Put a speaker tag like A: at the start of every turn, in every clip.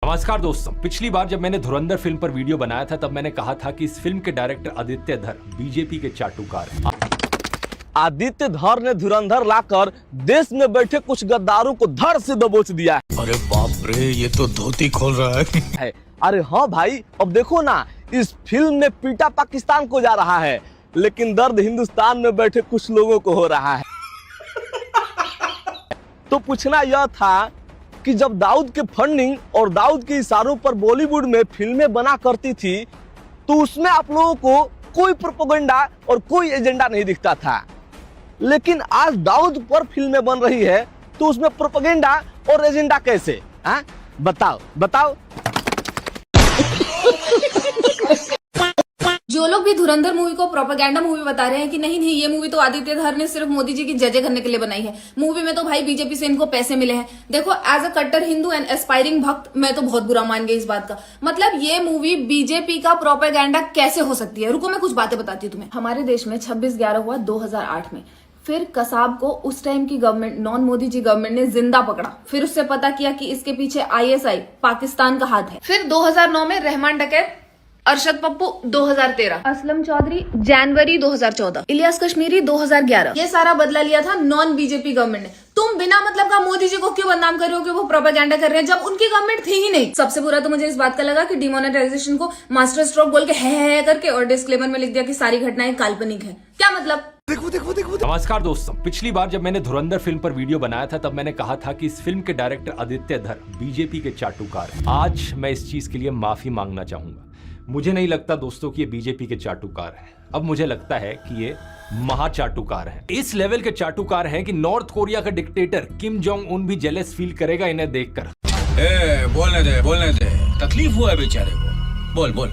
A: नमस्कार दोस्तों, पिछली बार जब मैंने धुरंधर फिल्म पर वीडियो बनाया था तब मैंने कहा था कि इस फिल्म के डायरेक्टर आदित्य धर बीजेपी के चाटुकार हैं।
B: आदित्य धर ने धुरंधर लाकर देश में बैठे कुछ गद्दारों को धड़ से दबोच दिया है।
C: अरे बाप रे, ये तो धोती खोल रहा है।
B: अरे हाँ भाई, अब देखो ना, इस फिल्म में पीटा पाकिस्तान को जा रहा है, लेकिन दर्द हिंदुस्तान में बैठे कुछ लोगों को हो रहा है। तो पूछना यह था कि जब दाऊद के फंडिंग और दाऊद के इशारों पर बॉलीवुड में फिल्में बना करती थी तो उसमें आप लोगों को कोई प्रोपेगेंडा और कोई एजेंडा नहीं दिखता था, लेकिन आज दाऊद पर फिल्में बन रही है तो उसमें प्रोपेगेंडा और एजेंडा कैसे? बताओ बताओ।
D: जो लोग भी धुरंधर मूवी को प्रोपेगेंडा मूवी बता रहे हैं कि नहीं नहीं ये मूवी तो आदित्य धर ने सिर्फ मोदी जी की जय करने के लिए बनाई है, मूवी में तो भाई बीजेपी से इनको पैसे मिले हैं। देखो, एज अ कट्टर हिंदू एंड एस्पायरिंग भक्त मैं तो बहुत बुरा मान गई इस बात का। मतलब ये मूवी बीजेपी का प्रोपेगेंडा कैसे हो सकती है? रुको मैं कुछ बातें बताती हूँ तुम्हें। हमारे देश में 26/11 हुआ 2008 में। फिर कसाब को उस टाइम की government, non Modi ji government ने जिंदा पकड़ा। फिर उससे पता किया कि इसके पीछे ISI पाकिस्तान का हाथ है। फिर 2009 में रहमान डकैत, अरशद पप्पू 2013, असलम चौधरी जनवरी 2014, इलियास कश्मीरी 2011। ये सारा बदला लिया था नॉन बीजेपी गवर्नमेंट ने। तुम बिना मतलब का मोदी जी को क्यों बदनाम कर रहे हो कि वो प्रोपेगेंडा कर रहे हैं जब उनकी गवर्नमेंट थी ही नहीं? सबसे बुरा तो मुझे इस बात का लगा कि डिमोनेटाइजेशन को मास्टर स्ट्रोक बोल के है करके और डिस्क्लेमर में लिख दिया कि सारी घटनाएं काल्पनिक है। क्या मतलब?
A: नमस्कार दोस्तों, पिछली बार जब मैंने धुरंधर फिल्म पर वीडियो बनाया था तब मैंने कहा था कि इस फिल्म के डायरेक्टर आदित्य धर बीजेपी के चाटुकार हैं। आज मैं इस चीज के लिए माफी मांगना चाहूंगा। मुझे नहीं लगता दोस्तों कि ये बीजेपी के चाटुकार हैं। अब मुझे लगता है कि ये महाचाटुकार हैं। इस लेवल के चाटुकार हैं कि नॉर्थ कोरिया का डिक्टेटर किम जोंग उन भी जेलस फील करेगा इन्हें देखकर।
C: बोलने दे, तकलीफ हुआ है बेचारे को। बोल।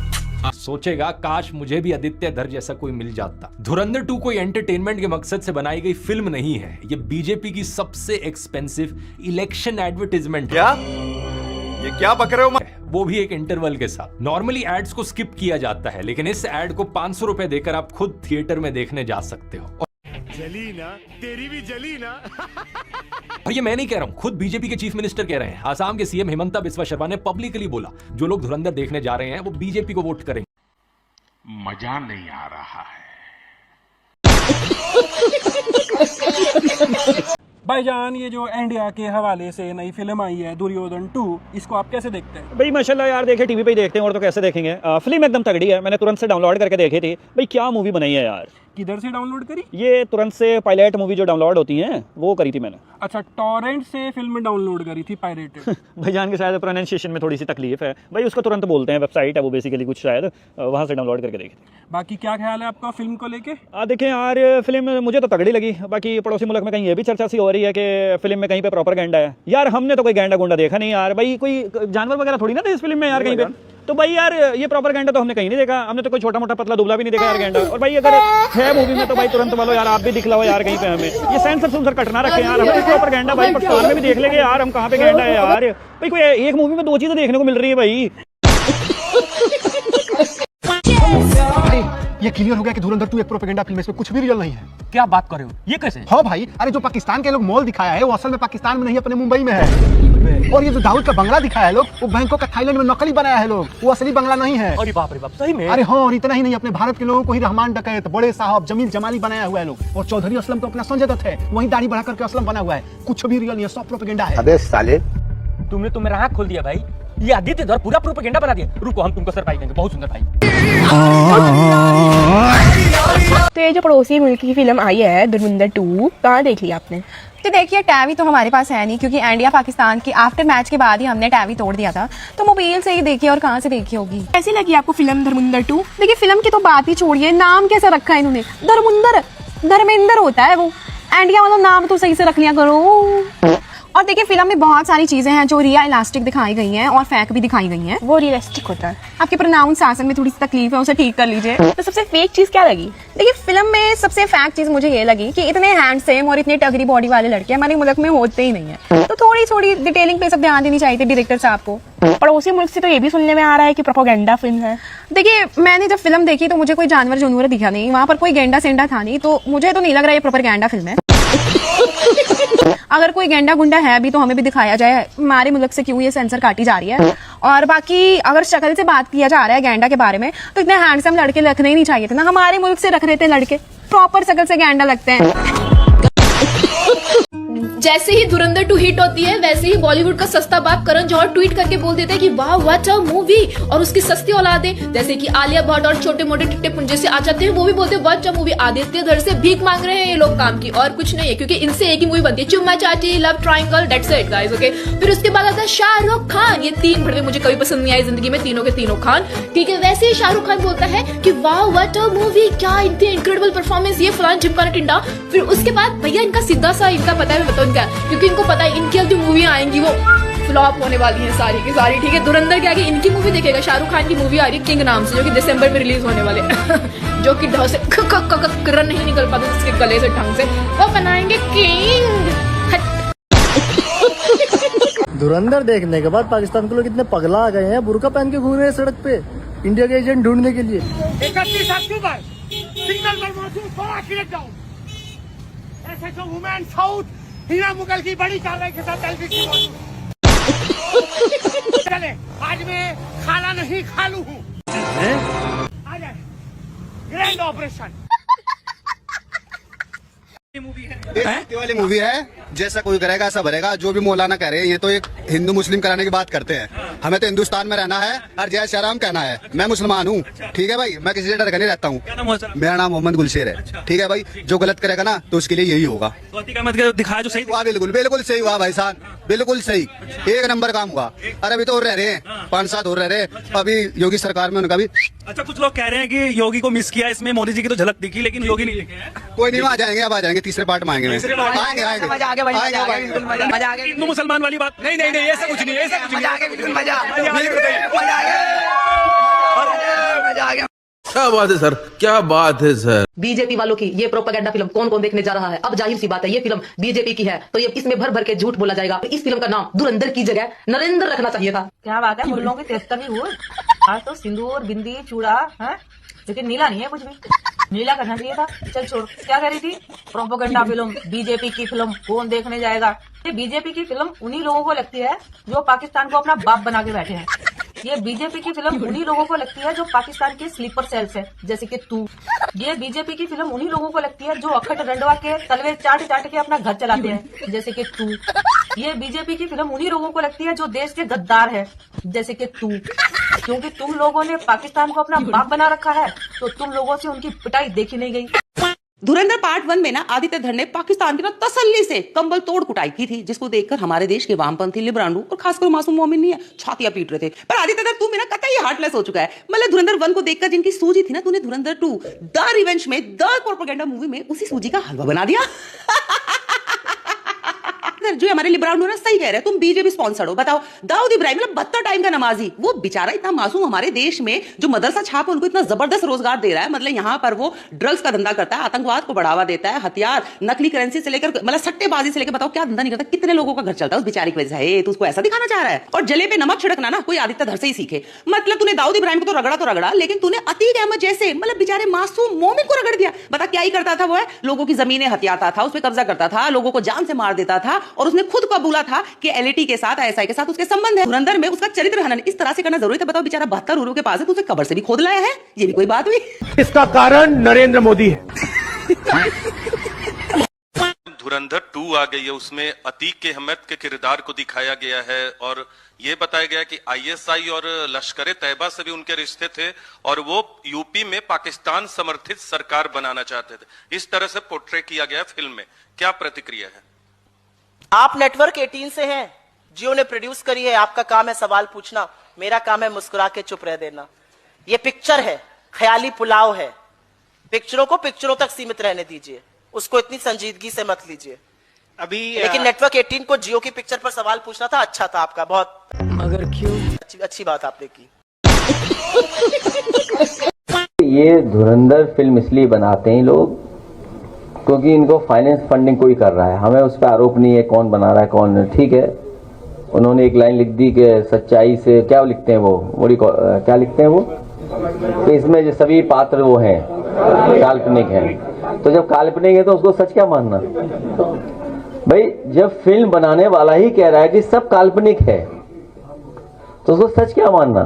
A: सोचेगा काश मुझे भी आदित्य धर जैसा कोई मिल जाता। धुरंधर 2 कोई एंटरटेनमेंट के मकसद से बनाई गई फिल्म नहीं है, ये बीजेपी की सबसे एक्सपेंसिव इलेक्शन एडवर्टाइजमेंट।
E: ये क्या बक रहे हो?
A: वो भी एक इंटरवल के साथ। नॉर्मली एड्स को स्किप किया जाता है, लेकिन इस एड को 500 रुपए देकर आप खुद थिएटर में देखने जा सकते हो।
E: जली ना, तेरी भी जली ना।
A: और ये मैं नहीं कह रहा हूं, खुद बीजेपी के चीफ मिनिस्टर कह रहे हैं। आसाम के सीएम हिमंता बिस्वा शर्मा ने पब्लिकली बोला जो लोग धुरंधर देखने जा रहे हैं वो बीजेपी को वोट करेंगे।
E: मजा नहीं आ रहा है।
F: भाईजान, ये जो इंडिया के हवाले से नई फिल्म आई है दुर्योधन 2, इसको आप कैसे देखते हैं?
G: भाई माशाल्लाह यार, देखे टीवी पे ही देखते हैं और तो कैसे देखेंगे। फिल्म एकदम तगड़ी है, मैंने तुरंत से डाउनलोड करके देखी थी। भाई क्या मूवी बनाई है यार।
F: किधर से डाउनलोड करी?
G: ये तुरंत से पायलट मूवी जो डाउनलोड होती हैं वो करी थी मैंने।
F: अच्छा, टॉरेंट से फिल्म डाउनलोड करी थी, पायरेटेड।
G: भाईजान के शायद प्रोनाउंसिएशन में थोड़ी सी तकलीफ है भाई, उसको तुरंत बोलते हैं, वेबसाइट है वो बेसिकली कुछ, शायद वहाँ से डाउनलोड करके देखी थी।
F: बाकी क्या ख्याल है आपका फिल्म को लेके?
G: देखें यार, फिल्म मुझे तो तगड़ी लगी। बाकी पड़ोसी मुल्क में कहीं ये भी चर्चा सी हो रही है कि फिल्म में कहीं पे प्रॉपर गेंडा है। यार हमने तो कोई गेंडा गुंडा देखा नहीं यार। भाई कोई जानवर वगैरह थोड़ी ना थे इस फिल्म में यार कहीं पे। तो भाई यार ये प्रॉपर गेंडा तो हमने कहीं नहीं देखा। हमने तो कोई छोटा मोटा पतला दुबला भी नहीं देखा यार गेंडा। और भाई अगर है मूवी में तो भाई तुरंत वालो यार, आप भी दिखलाओ यार कहीं पे हमें। ये सेंसर सुंसर कटना रखे यार, हमें प्रॉपर गेंडा भाई पाकिस्तान में भी देख लेंगे यार हम कहाँ पे गेंडा है यार। भाई कोई एक मूवी में 2 चीजें देखने को मिल रही है भाई।
H: ये क्लियर हो गया कि धुरंधर 2 एक प्रोपेगेंडा फिल्म है, इसमें कुछ भी रियल नहीं है।
G: क्या बात कर रहे हो? ये कैसे?
H: हाँ भाई, अरे जो पाकिस्तान के लोग मॉल दिखाया है वो असल में पाकिस्तान में नहीं, अपने मुंबई में है। और ये जो दाऊद का बंगला दिखाया है लोग, वो बैंकॉक का थाईलैंड में नकली बनाया है लोग, वो असली बंगला नहीं है।
G: अरे बाप रे बाप, सही में?
H: अरे हाँ, और इतना ही नहीं, अपने भारत के लोगों को ही रहमान डकैत, बड़े साहब, जमील जमाली बनाया हुआ है लोग। और चौधरी असलम को अपना संजय दत्त है, वही दाढ़ी बढ़ा करके असलम बना हुआ है। कुछ भी रियल नहीं है, सब प्रोपेगेंडा है।
E: अबे साले,
G: तुमने तो मेरा आँख खोल दिया भाई। ये आदित्य धर पूरा प्रोपेगेंडा बना दिया। रुको हम तुमको सरप्राइज देंगे, बहुत सुंदर भाई।
I: तो ये जो पड़ोसी मुल्क की फिल्म आई है धुरंधर 2, कहाँ देख लिया आपने?
J: तो देखिए, टैवी तो हमारे पास है नहीं, क्योंकि इंडिया पाकिस्तान की आफ्टर मैच के बाद ही हमने टैवी तोड़ दिया था। तो मोबाइल से ही देखी, और कहाँ से देखी होगी।
I: कैसी लगी आपको फिल्म धुरंधर 2? देखिए फिल्म की तो बात ही छोड़िए, नाम कैसा रखा है इन्होंने, धर्मुंदर, धर्मेंद्र होता है वो। इंडिया वाला नाम तो सही से रख लिया करो।
J: और देखिए फिल्म में बहुत सारी चीजें हैं जो रियलिस्टिक दिखाई गई हैं और फेक भी दिखाई गई हैं।
I: वो रियलिस्टिक होता है।
J: आपके प्रोनाउंस शासन में थोड़ी सी तकलीफ है, उसे ठीक कर लीजिए।
I: तो सबसे फेक चीज क्या लगी?
J: देखिए फिल्म में सबसे फेक चीज मुझे ये लगी कि इतने हैंडसम और इतने टगरी बॉडी वाले लड़के हमारे मुल्क में होते ही नहीं है। तो थोड़ी थोड़ी डिटेलिंग पे सब ध्यान देनी चाहिए थी डायरेक्टर साहब को।
I: पड़ोसी मुल्क से तो ये भी सुनने में आ रहा है कि प्रोपेगेंडा फिल्म है।
J: देखिए मैंने जब फिल्म देखी तो मुझे कोई जानवर जानवर दिखा नहीं, वहाँ पर कोई गेंडा सेंडा था नहीं, तो मुझे तो नहीं लग रहा ये प्रोपेगेंडा फिल्म है। अगर कोई गेंडा गुंडा है भी तो हमें भी दिखाया जाए, हमारे मुल्क से क्यों ये सेंसर काटी जा रही है। और बाकी अगर शक्ल से बात किया जा रहा है गेंडा के बारे में, तो इतने हैंडसम लड़के रखने ही नहीं चाहिए थे ना, हमारे मुल्क से रख रहे थे लड़के, प्रॉपर शक्ल से गेंडा लगते हैं।
D: जैसे ही धुरंधर 2 हिट होती है, वैसे ही बॉलीवुड का सस्ता बाप करण जौहर ट्वीट करके बोल देता है कि वाह व्हाट अ मूवी, और उसकी सस्ती औलादें जैसे कि आलिया भट्ट और छोटे मोटे टिट्टे पुंजे से आ जाते हैं, वो भी बोलते हैं व्हाट अ मूवी। आदित्य धर से भीख मांग रहे हैं ये लोग काम की, और कुछ नहीं है, क्योंकि इनसे एक ही मूवी बनती है, चुम्मा चाटी, love triangle, that's it guys, okay. फिर उसके बाद आता है शाहरुख खान। ये 3 भड़वे मुझे कभी पसंद नहीं आए जिंदगी में, तीनों के तीनों खान, ठीक है। वैसे ही शाहरुख खान बोलता है कि वाह व्हाट अ मूवी, क्या इतनी इनक्रेडिबल परफॉर्मेंस, ये फलान चिपकाना टिंडा। फिर उसके बाद भैया इनका सीधा सा इनका पता है, मैं बताऊं इनका, क्योंकि इनको पता है इनकी अब जो मूवी आएंगी वो फ्लॉप होने वाली है सारी की सारी, ठीक है। धुरंधर के आगे इनकी मूवी देखेगा, शाहरुख खान की मूवी आ रही है किंग नाम से, जो कि दिसंबर में रिलीज होने वाले जो कि ढंग से करन नहीं निकल पाते उसके गले से ढंग से, वो बनाएंगे किंग।
H: धुरंधर देखने के बाद पाकिस्तान के लोग इतने पगला आ गए हैं, बुर्का पहन के घूम रहे हैं सड़क पे इंडिया के एजेंट ढूंढने के लिए।
E: 31 अक्टूबर सिग्नल पर मौजूद 12 kilometre down SHO women south Hira Mughal की बड़ी कार्रवाई के साथ LBC मौजूद। चले आज मैं खाला नहीं खालू हूँ, आ जाए ग्रैंड ऑपरेशन।
H: वाली मूवी है, जैसा कोई करेगा ऐसा भरेगा, जो भी मौलाना कह रहे हैं, ये तो एक हिंदू मुस्लिम कराने की बात करते हैं। हमें तो हिंदुस्तान में रहना है और जय श्री राम कहना है। मैं मुसलमान हूँ, ठीक है भाई, मैं किसी से डर कर नहीं रहता हूँ। मेरा नाम मोहम्मद गुलशेर है, ठीक है भाई। जो गलत करेगा ना तो उसके लिए यही होगा।
F: दिखाया जो सही
H: हुआ, बिल्कुल बिल्कुल सही हुआ भाई साहब, बिल्कुल सही, एक नंबर काम हुआ। अरे अभी तो और रह रहे हैं 5-7 और रह रहे, अभी योगी सरकार में उनका भी।
F: अच्छा, कुछ लोग कह रहे हैं कि योगी को मिस किया, इसमें मोदी जी की तो झलक दिखी, लेकिन योगी नहीं दिखे।
H: कोई नहीं, आ जाएंगे, अब आ जाएंगे, तीसरे पार्ट में आएंगे,
F: हिंदू मुसलमान वाली बात नहीं, ऐसा कुछ नहीं, ऐसा कुछ नहीं।
K: क्या बात है सर, क्या बात है सर।
L: बीजेपी वालों की ये प्रोपेगेंडा फिल्म कौन कौन देखने जा रहा है? अब जाहिर सी बात है, ये फिल्म बीजेपी की है, तो ये इसमें भर भर के झूठ बोला जाएगा। इस फिल्म का नाम धुरंधर की जगह नरेंद्र रखना चाहिए था।
J: क्या बात है, फूलों की तेजता नहीं हुई आज तो सिंदूर बिंदी चूड़ा है, लेकिन नीला नहीं है, कुछ भी नीला करना चाहिए था। चल छोड़, क्या कह रही थी? प्रोपेगेंडा फिल्म, बीजेपी की फिल्म कौन देखने जाएगा? ये बीजेपी की फिल्म उन्हीं लोगों को लगती है जो पाकिस्तान को अपना बाप बना के बैठे हैं। ये बीजेपी की फिल्म उन्हीं लोगों को लगती है जो पाकिस्तान के स्लीपर सेल्स है, जैसे कि तू। ये बीजेपी की फिल्म उन्हीं लोगों को लगती है जो अखट रंडवा के तलवे चाट चाट के अपना घर चलाते हैं, जैसे कि तू। ये बीजेपी की फिल्म उन्हीं लोगों को लगती है जो देश के गद्दार है, जैसे कि तू। क्योंकि तुम लोगों ने पाकिस्तान को अपना बाप बना रखा है, तो तुम लोगों से उनकी पिटाई देखी नहीं गई।
L: धुरंधर पार्ट 1 में ना आदित्य धर ने पाकिस्तान की ना तसल्ली से कंबल तोड़ कुटाई की थी, जिसको देखकर हमारे देश के वामपंथी लिब्रांडू और खासकर मासूम मोमिन नहीं है छातियां पीट रहे थे। पर आदित्य धर तू मेरा कतई हार्टलेस हो चुका है। मतलब धुरंधर 1 को देखकर जिनकी सूजी थी ना, तूने धुरंधर 2 द रिवेंज में, द प्रोपेगेंडा मूवी में उसी सूजी का हलवा बना दिया। जो हमारे लिब्रांडो ना सही कह रहे हैं, तुम बीजेपी स्पॉन्सर्ड हो। बताओ, दाऊद इब्राहिम मतलब 72 टाइम का नमाजी, वो बेचारा इतना मासूम हमारे देश में जो मदरसा छाप उनको इतना जबरदस्त रोजगार दे रहा है। मतलब यहाँ पर वो ड्रग्स का धंधा करता है, आतंकवाद को बढ़ावा देता है, हथियार, नकली करेंसी से लेकर मतलब सट्टेबाजी से लेकर बताओ क्या धंधा नहीं करता, कितने लोगों का घर चलता है उस बेचारे की वजह से। तू उसको ऐसा दिखाना चाह रहा है? और जले पे नमक छिड़कना ना कोई आदित्य धर से ही सीखे। मतलब तूने दाऊद इब्राहिम को तो रगड़ा, लेकिन तूने अतीक अहमद जैसे मतलब बेचारे मासूम मोमिन को रगड़ दिया। बता क्या ही करता था वो है? लोगों की जमीनें हथियाता था, उस पर कब्जा करता था, लोगों को जान से मार देता था, और उसने खुद कबूला था कि एलईटी के साथ, आईएसआई के साथ उसके संबंध है। धुरंधर में उसका चरित्र हनन इस तरह से करना जरूरी था? बताओ, बेचारा 72 उरू के पास है, तो उसे कब्र से भी खोद लाया है, ये भी कोई बात हुई?
E: इसका कारण नरेंद्र मोदी है।
K: धुरंधर 2 आ गई है, उसमें अतीक अहमद के किरदार को दिखाया गया है और ये बताया गया कि आईएसआई और लश्कर तैयबा से भी उनके रिश्ते थे और वो यूपी में पाकिस्तान समर्थित सरकार बनाना चाहते थे। इस तरह से पोर्ट्रे किया गया फिल्म में, क्या प्रतिक्रिया है?
L: आप नेटवर्क 18 से हैं, जियो ने प्रोड्यूस करी है, आपका काम है सवाल पूछना, मेरा काम है मुस्कुरा के चुप रह देना। ये पिक्चर है, ख्याली पुलाव है, पिक्चरों को पिक्चरों तक सीमित रहने दीजिए, उसको इतनी संजीदगी से मत लीजिए अभी। लेकिन नेटवर्क 18 को जियो की पिक्चर पर सवाल पूछना था, अच्छा था आपका, बहुत, मगर क्यों? अच्छी बात आपने की।
M: ये धुरंधर फिल्म इसलिए बनाते हैं लोग क्योंकि इनको फाइनेंस फंडिंग कोई कर रहा है। हमें उस पर आरोप नहीं है कौन बना रहा है कौन, ठीक है। उन्होंने एक लाइन लिख दी कि सच्चाई से, क्या लिखते हैं वो क्या लिखते हैं वो, तो इसमें जो सभी पात्र वो हैं काल्पनिक हैं, तो जब काल्पनिक है तो उसको सच क्या मानना? भाई जब फिल्म बनाने वाला ही कह रहा है कि सब काल्पनिक है तो उसको सच क्या मानना।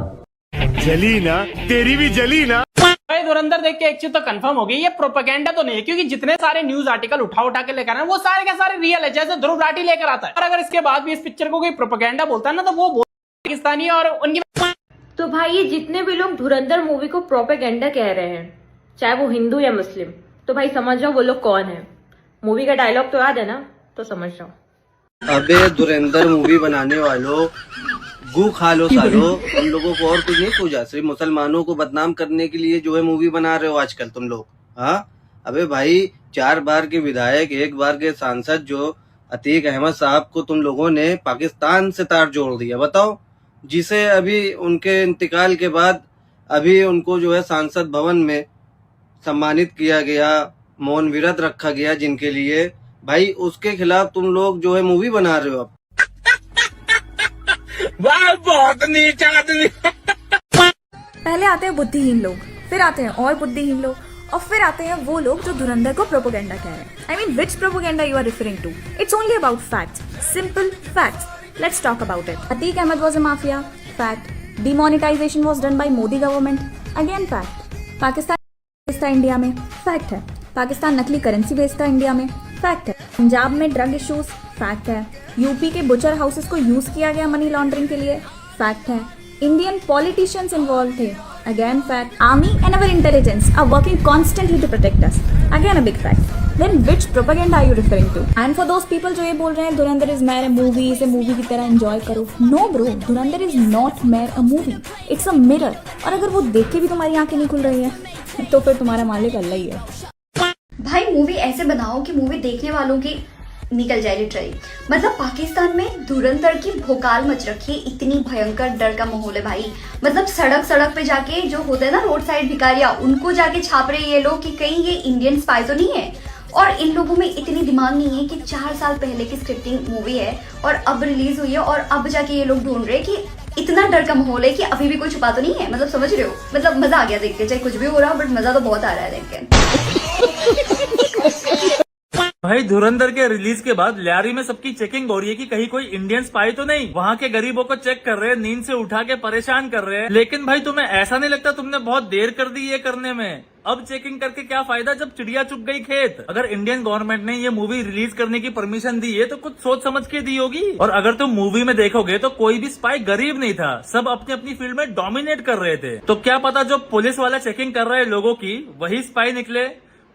E: जली ना, तेरी भी जली ना।
F: भाई धुरंधर देख के एक चीज तो कंफर्म हो गई, ये प्रोपेगेंडा तो नहीं है, क्योंकि जितने सारे न्यूज आर्टिकल उठा के लेकर आए वो सारे के सारे रियल है, जैसे ध्रुव राठी लेकर आता है। और अगर इसके बाद भी इस पिक्चर को कोई प्रोपेगेंडा बोलता है ना तो वो पाकिस्तानी और उनकी।
N: तो भाई ये जितने भी लोग धुरंधर मूवी को प्रोपेगेंडा कह रहे हैं, चाहे वो हिंदू या मुस्लिम, तो भाई समझ जाओ वो लोग कौन है। मूवी का डायलॉग तो याद है ना, तो समझ जाओ।
B: अबे धुरंधर मूवी बनाने वालों, गू खा लो सालो, तुम लोगों को और कुछ नहीं सूझा, सिर्फ मुसलमानों को बदनाम करने के लिए जो है मूवी बना रहे हो आजकल तुम लोग। हाँ अबे भाई 4 बार के विधायक, 1 बार के सांसद जो अतीक अहमद साहब को तुम लोगों ने पाकिस्तान से तार जोड़ दिया, बताओ, जिसे अभी उनके इंतकाल के बाद अभी उनको जो है सांसद भवन में सम्मानित किया गया, मौन व्रत रखा गया जिनके लिए, भाई उसके खिलाफ तुम लोग जो है मूवी बना रहे हो। अब
E: बहुत नीच आदमी।
D: पहले आते हैं बुद्धिहीन लोग, फिर आते हैं और बुद्धिहीन लोग, और फिर आते हैं वो लोग जो धुरंधर को प्रोपेगेंडा कह रहे हैं। I mean which propaganda you are referring to? It's only about facts, simple facts. Let's talk about it. Atiq Ahmad was a mafia, fact. Demonetization was done by Modi government, again fact. Pakistan बेचता इंडिया में, fact है। पाकिस्तान नकली currency बेचता India में, fact है। पंजाब में drug issues, fact है। UP के बुचर हाउसेस को यूज किया गया मनी लॉन्ड्रिंग के लिए, फैक्ट है। इंडियन पॉलिटिशियंस इन्वॉल्व थे, again fact. Army and our intelligence are working constantly to protect us, again a big fact. Then which propaganda are you referring to? And for those people जो ये बोल रहे हैं Dhurandhar is mere a movie, इसे movie की तरह enjoy करो, no bro, Dhurandhar is not mayor a movie, it's a mirror. और अगर वो देख के भी तुम्हारी आंखें नहीं खुल रही है तो फिर तुम्हारा मालिक अल्लाह ही है।
O: भाई मूवी ऐसे बनाओ कि मूवी देखने वालों की निकल जाए लिटरली। मतलब पाकिस्तान में धुरंधर की भोकाल मच रखी है, इतनी भयंकर डर का माहौल है भाई। मतलब सड़क पे जाके जो होता है ना रोड साइड भिखारिया, उनको जाके छाप रहे ये लोग कि कहीं ये इंडियन स्पाई तो नहीं है। और इन लोगों में इतनी दिमाग नहीं है कि 4 साल पहले की स्क्रिप्टिंग मूवी है और अब रिलीज हुई है और अब जाके ये लोग ढूंढ रहे हैं कि इतना डर का माहौल है कि अभी भी कोई छुपा तो नहीं है। मतलब समझ रहे हो? मतलब मजा आ गया देख के, चाहे कुछ भी हो रहा हो बट मजा तो बहुत आ रहा है देख के।
P: भाई धुरंधर के रिलीज के बाद लियारी में सबकी चेकिंग हो रही है कि कहीं कोई इंडियन स्पाई तो नहीं। वहाँ के गरीबों को चेक कर रहे हैं, नींद से उठा के परेशान कर रहे हैं। लेकिन भाई तुम्हें ऐसा नहीं लगता तुमने बहुत देर कर दी ये करने में? अब चेकिंग करके क्या फायदा जब चिड़िया चुग गई खेत। अगर इंडियन गवर्नमेंट ने ये मूवी रिलीज करने की परमिशन दी है तो कुछ सोच समझ के दी होगी। और अगर तुम मूवी में देखोगे तो कोई भी स्पाई गरीब नहीं था, सब अपनी अपनी फील्ड में डोमिनेट कर रहे थे। तो क्या पता जो पुलिस वाला चेकिंग कर रहे लोगों की वही स्पाई निकले।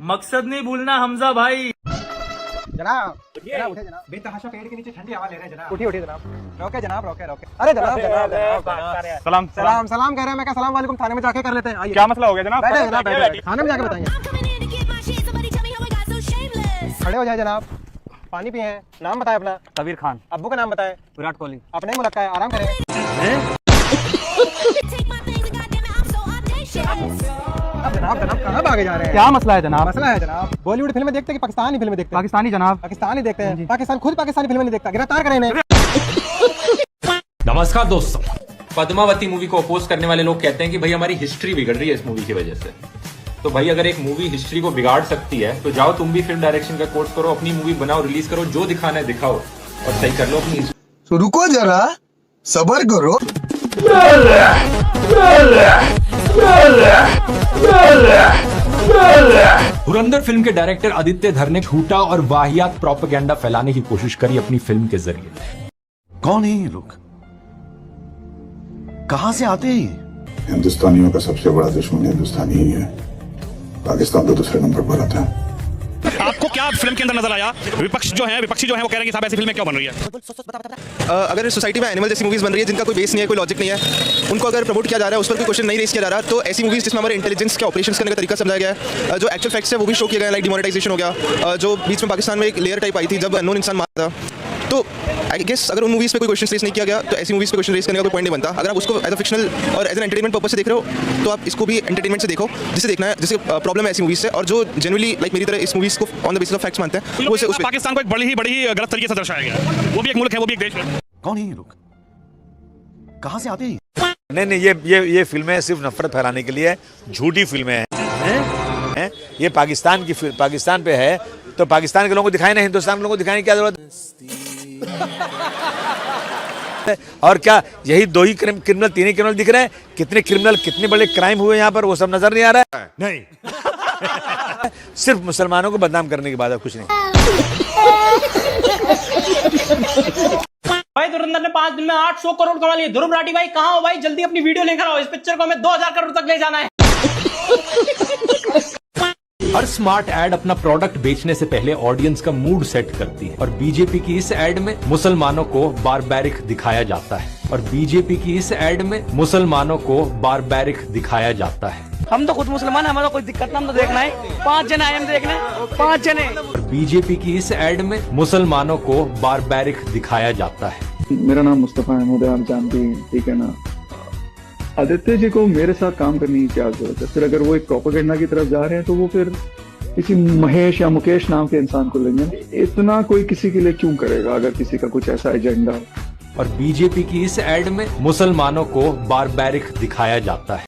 P: मकसद नहीं भूलना हमजा भाई।
Q: जनाब जनाब उठे जनाब, बेतहाशा पेड़ के नीचे ठंडी हवा ले रहे हैं जनाब। उठिए उठिए जनाब, रोके जनाब, रोके रोके। अरे जनाब जनाब जनाब सलाम सलाम सलाम कह रहे हैं। मैं क्या सलाम वालेकुम थाने में जाके कर लेते हैं। आइए क्या मसला हो गया जनाब? बैठे जनाब, बैठे थाने में जाके बताएंगे। खड़े हो जाए जनाब, पानी पिए। नाम बताए अपना? कबीर खान। अब्बू का नाम बताए? विराट कोहली। अपने मुल्क का है, आराम करें। जनाब जनाब कहाँ भागे जा रहे हैं? क्या मसला है जनाब? मसला है जनाब, बॉलीवुड फिल्में देखते कि पाकिस्तानी फिल्में देखते? पाकिस्तानी जनाब। पाकिस्तानी देखते हैं। पाकिस्तान खुद पाकिस्तानी फिल्में नहीं देखता, गिरफ्तार करें इन्हें।
A: नमस्कार दोस्तों, पद्मावती मूवी को अपोज करने वाले लोग कहते हैं कि भाई हमारी हिस्ट्री बिगड़ रही है इस मूवी की वजह से। तो भाई अगर एक मूवी हिस्ट्री को बिगाड़ सकती है तो जाओ तुम भी फिल्म डायरेक्शन का कोर्स करो, अपनी मूवी बनाओ, रिलीज करो, जो दिखाना है दिखाओ और सही कर लो अपनी।
R: तो रुको जरा, सबर करो।
A: धुरंधर फिल्म के डायरेक्टर आदित्य धर ने झूठा और वाहियात प्रोपेगेंडा फैलाने की कोशिश करी अपनी फिल्म के जरिए।
R: कौन है ये लोग? कहां से आते हैं?
S: हिंदुस्तानियों का सबसे बड़ा दुश्मन हिंदुस्तानी ही है, पाकिस्तान तो दूसरे नंबर पर आता है।
E: आपको क्या फिल्म के अंदर नजर आया? विपक्षी जो है वो कह रहे हैं कि साहब ऐसी फिल्में क्यों बन रही है?
T: अगर सोसाइटी में एनिमल जैसी मूवीज बन रही है जिनका कोई बेस नहीं है, कोई लॉजिक नहीं है, उनको अगर प्रमोट किया जा रहा है, उस पर कोई क्वेश्चन नहीं रेस किया जा रहा, तो ऐसी मूवीज जिसमें हमारे इंटेलिजेंस के ऑपरेशंस करने का तरीका समझाया गया है, जो एक्चुअल फैक्ट्स है वो भी शो किया गया, लाइक डिमोनेटाइजेशन हो गया, जो बीच में पाकिस्तान में एक लेयर टाइप आई थी जब अननोन इंसान मारा था। तो आई गेस अगर उन मूवीज पे कोई क्वेश्चन रेस नहीं किया गया तो ऐसी मूवीज पे क्वेश्चन रेस करने का कोई पॉइंट नहीं बनता। अगर आप उसको एज अ फिक्शनल और एज एन एंटरटेनमेंट पर्पस से देख रहे हो तो आप इसको भी एंटरटेनमेंट से देखो, जिसे देखना है, जिसे प्रॉब्लम है ऐसी मूवीज से, और जो जनरली लाइक मेरी तरह इस मूवीज को on the basis of facts मानते हैं, वो उस
E: पाकिस्तान को एक बड़ी ही गलत तरीके से दर्शाया गया है। वो भी एक मुल्क है, वो भी एक देश है।
R: कौन है ये लोग? कहां से आते हैं?
U: नहीं, ये फिल्में सिर्फ नफरत फैलाने के लिए झूठी फिल्में हैं। ये पाकिस्तान पे है तो पाकिस्तान के लोगों को दिखाए ना, हिंदुस्तान के लोगों को दिखाने की क्या जरूरत है? और क्या यही दो ही क्रिमिनल, तीन ही क्रिमिनल दिख रहे हैं? कितने क्रिमिनल, कितने बड़े क्राइम हुए यहाँ पर, वो सब नजर नहीं आ रहा है? नहीं। सिर्फ मुसलमानों को बदनाम करने की बात है, कुछ नहीं।
F: भाई धुरंधर ने 5 दिन में 800 करोड़ कमा लिए। ध्रुव राठी भाई कहाँ हो भाई? जल्दी अपनी वीडियो लेकर आओ, इस पिक्चर को हमें 2000 करोड़ तक ले जाना है।
A: हर स्मार्ट एड अपना प्रोडक्ट बेचने से पहले ऑडियंस का मूड सेट करती है और बीजेपी की इस एड में मुसलमानों को बारबैरिक दिखाया जाता है और बीजेपी की इस एड में मुसलमानों को बारबैरिक दिखाया जाता है।
J: हम तो खुद मुसलमान, हमारा कोई दिक्कत ना, हम तो देखना है 5 जने आए हम देखने, 5 जने।
A: बीजेपी की इस एड में मुसलमानों को बारबैरिक दिखाया जाता है।
C: मेरा नाम मुस्तफा अहमद है, आप जानती हैं, ठीक है ना। आदित्य जी को मेरे साथ काम करने की क्या जरूरत है? फिर अगर वो एक प्रोपेगेंडा की तरफ जा रहे हैं तो वो फिर किसी महेश या मुकेश नाम के इंसान को लेंगे। इतना कोई किसी के लिए क्यों करेगा अगर किसी का कुछ ऐसा एजेंडा हो?
A: और बीजेपी की इस एड में मुसलमानों को बारबैरिक दिखाया जाता है।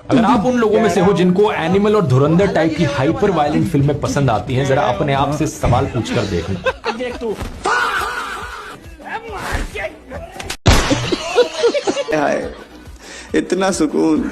A: अगर आप उन लोगों में से हो जिनको एनिमल और धुरंधर टाइप की हाइपर वायलेंट फिल्में पसंद आती हैं, जरा अपने आप से सवाल पूछकर देखना।
C: इतना सुकून